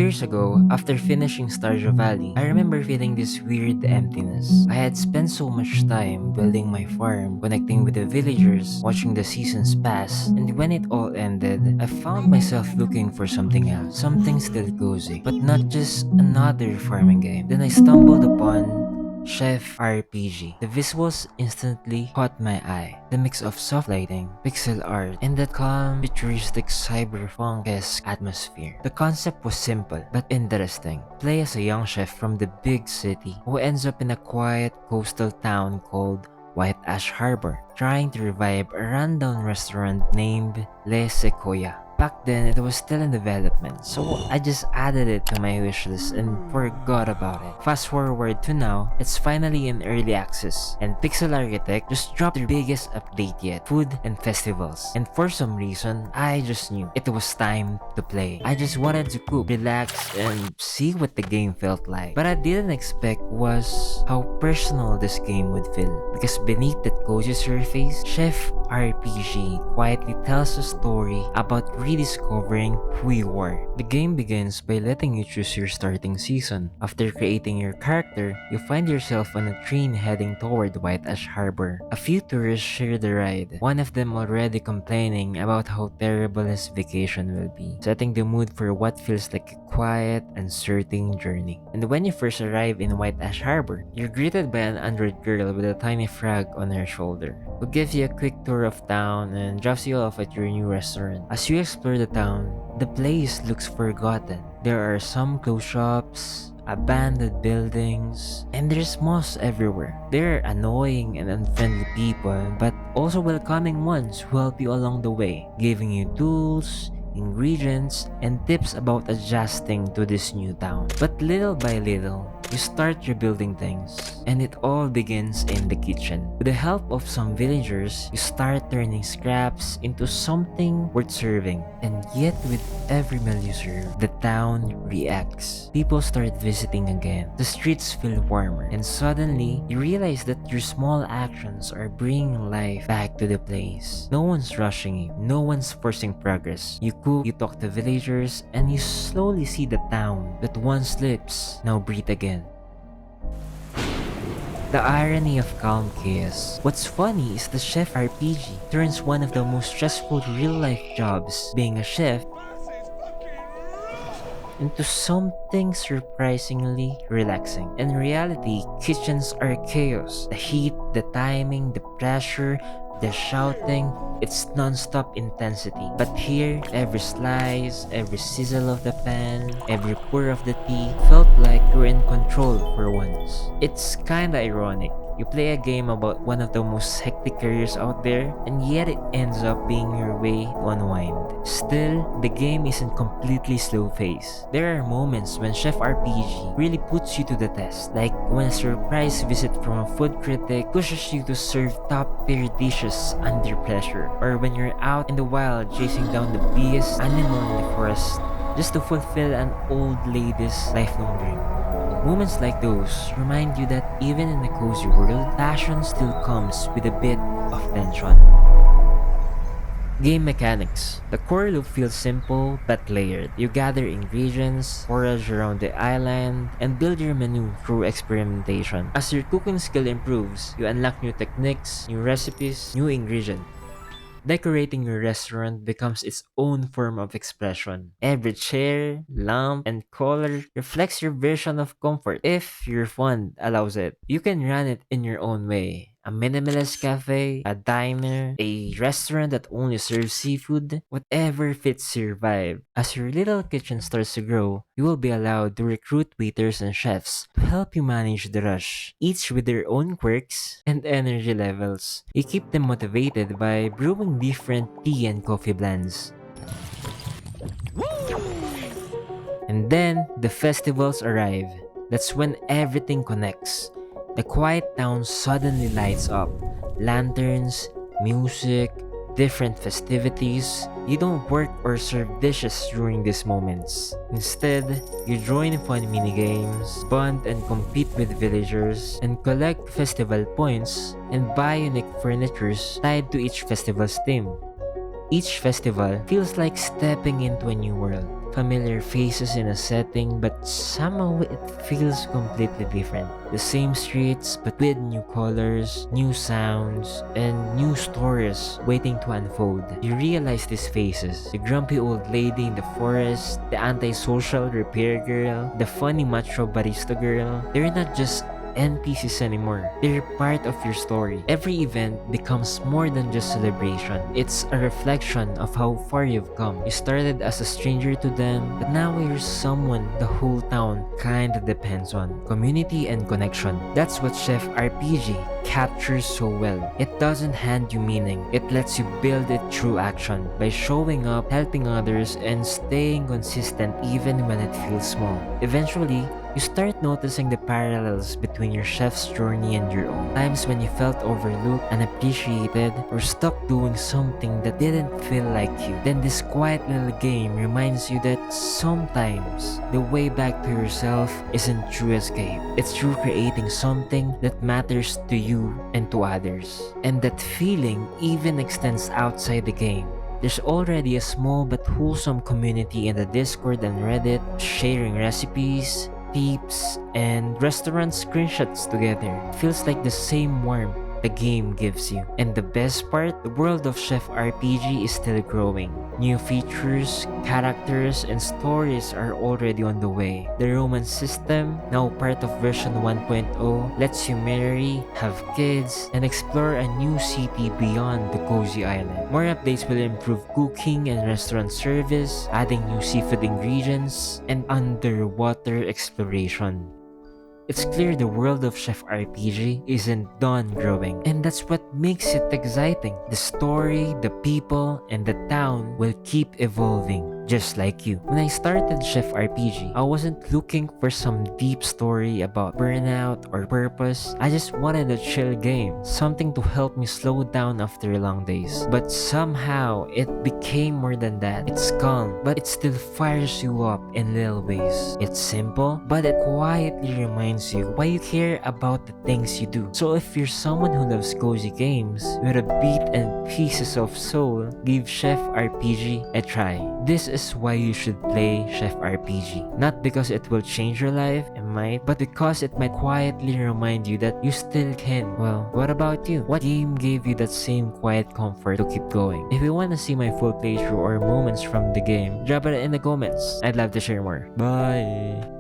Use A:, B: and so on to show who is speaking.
A: Years ago, after finishing Stardew Valley, I remember feeling this weird emptiness. I had spent so much time building my farm, connecting with the villagers, watching the seasons pass, and when it all ended, I found myself looking for something else, something still cozy, but not just another farming game. Then I stumbled upon Chef RPG. The visuals instantly caught my eye. The mix of soft lighting, pixel art, and that calm, futuristic cyberpunk-esque atmosphere. The concept was simple, but interesting. Play as a young chef from the big city who ends up in a quiet coastal town called White Ash Harbor, trying to revive a rundown restaurant named Le Sequoia. Back then, it was still in development, so I just added it to my wishlist and forgot about it. Fast forward to now, it's finally in early access, and Pixel Architect just dropped their biggest update yet, food and festivals. And for some reason, I just knew it was time to play. I just wanted to cook, relax, and see what the game felt like. But I didn't expect was how personal this game would feel, because beneath that cozy surface, Chef RPG quietly tells a story about rediscovering who you are. The game begins by letting you choose your starting season. After creating your character, you find yourself on a train heading toward White Ash Harbor. A few tourists share the ride, one of them already complaining about how terrible his vacation will be, setting the mood for what feels like a quiet, uncertain journey. And when you first arrive in White Ash Harbor, you're greeted by an android girl with a tiny frog on her shoulder, who gives you a quick tour of town and drops you off at your new restaurant. As you explore the town, the place looks forgotten. There are some closed shops, abandoned buildings, and there's moss everywhere. There are annoying and unfriendly people, but also welcoming ones who help you along the way, giving you tools, ingredients, and tips about adjusting to this new town. But little by little, you start rebuilding things, and it all begins in the kitchen. With the help of some villagers, you start turning scraps into something worth serving. And yet with every meal you serve, the town reacts. People start visiting again, the streets feel warmer, and suddenly, you realize that your small actions are bringing life back to the place. No one's rushing you, no one's forcing progress. You cook, you talk to villagers, and you slowly see the town that once sleeps now breathe again. The irony of calm chaos. What's funny is the Chef RPG turns one of the most stressful real-life jobs, being a chef, into something surprisingly relaxing. In reality, kitchens are chaos. The heat, the timing, the pressure, the shouting, it's non-stop intensity. But here, every slice, every sizzle of the pan, every pour of the tea felt like you're in control for once. It's kinda ironic. You play a game about one of the most hectic careers out there, and yet it ends up being your way to unwind. Still, the game isn't completely slow-paced. There are moments when Chef RPG really puts you to the test, like when a surprise visit from a food critic pushes you to serve top-tier dishes under pressure, or when you're out in the wild chasing down the biggest animal in the forest just to fulfill an old lady's lifelong dream. Moments like those remind you that even in a cozy world, passion still comes with a bit of tension. Game mechanics. The core loop feels simple but layered. You gather ingredients, forage around the island, and build your menu through experimentation. As your cooking skill improves, you unlock new techniques, new recipes, new ingredients. Decorating your restaurant becomes its own form of expression. Every chair, lamp, and color reflects your version of comfort if your fund allows it. You can run it in your own way. A minimalist cafe, a diner, a restaurant that only serves seafood, whatever fits your vibe. As your little kitchen starts to grow, you will be allowed to recruit waiters and chefs to help you manage the rush, each with their own quirks and energy levels. You keep them motivated by brewing different tea and coffee blends. And then, the festivals arrive. That's when everything connects. The quiet town suddenly lights up. Lanterns, music, different festivities. You don't work or serve dishes during these moments. Instead, you join fun minigames, bond and compete with villagers, and collect festival points and buy unique furnitures tied to each festival's theme. Each festival feels like stepping into a new world. familiar faces in a setting, but somehow it feels completely different. The same streets, but with new colors, new sounds, and new stories waiting to unfold. You realize these faces: the grumpy old lady in the forest, the antisocial repair girl, the funny macho barista girl. They're not just NPCs anymore. They're part of your story. Every event becomes more than just celebration. It's a reflection of how far you've come. You started as a stranger to them, but now you're someone the whole town kinda depends on. Community and connection. That's what Chef RPG captures so well. It doesn't hand you meaning. It lets you build it through action by showing up, helping others, and staying consistent even when it feels small. Eventually, you start noticing the parallels between your chef's journey and your own. Times when you felt overlooked, unappreciated, or stuck doing something that didn't feel like you. Then this quiet little game reminds you that sometimes the way back to yourself isn't through escape. It's through creating something that matters to you and to others. And that feeling even extends outside the game. There's already a small but wholesome community in the Discord and Reddit, sharing recipes, tips, and restaurant screenshots together. It feels like the same warmth the game gives you. And the best part, the world of Chef RPG is still growing. New features, characters, and stories are already on the way. The romance system, now part of version 1.0, lets you marry, have kids, and explore a new city beyond the cozy island. More updates will improve cooking and restaurant service, adding new seafood ingredients, and underwater exploration. It's clear the world of Chef RPG isn't done growing, and that's what makes it exciting. The story, the people, and the town will keep evolving, just like you. When I started Chef RPG, I wasn't looking for some deep story about burnout or purpose. I just wanted a chill game, something to help me slow down after long days. But somehow, it became more than that. It's calm, but it still fires you up in little ways. It's simple, but it quietly reminds you why you care about the things you do. So if you're someone who loves cozy games with a beat and pieces of soul, give Chef RPG a try. This is why you should play Chef RPG. Not because it will change your life, it might, but because it might quietly remind you that you still can. Well, what about you? What game gave you that same quiet comfort to keep going? If you want to see my full playthrough or moments from the game, drop it in the comments. I'd love to share more. Bye!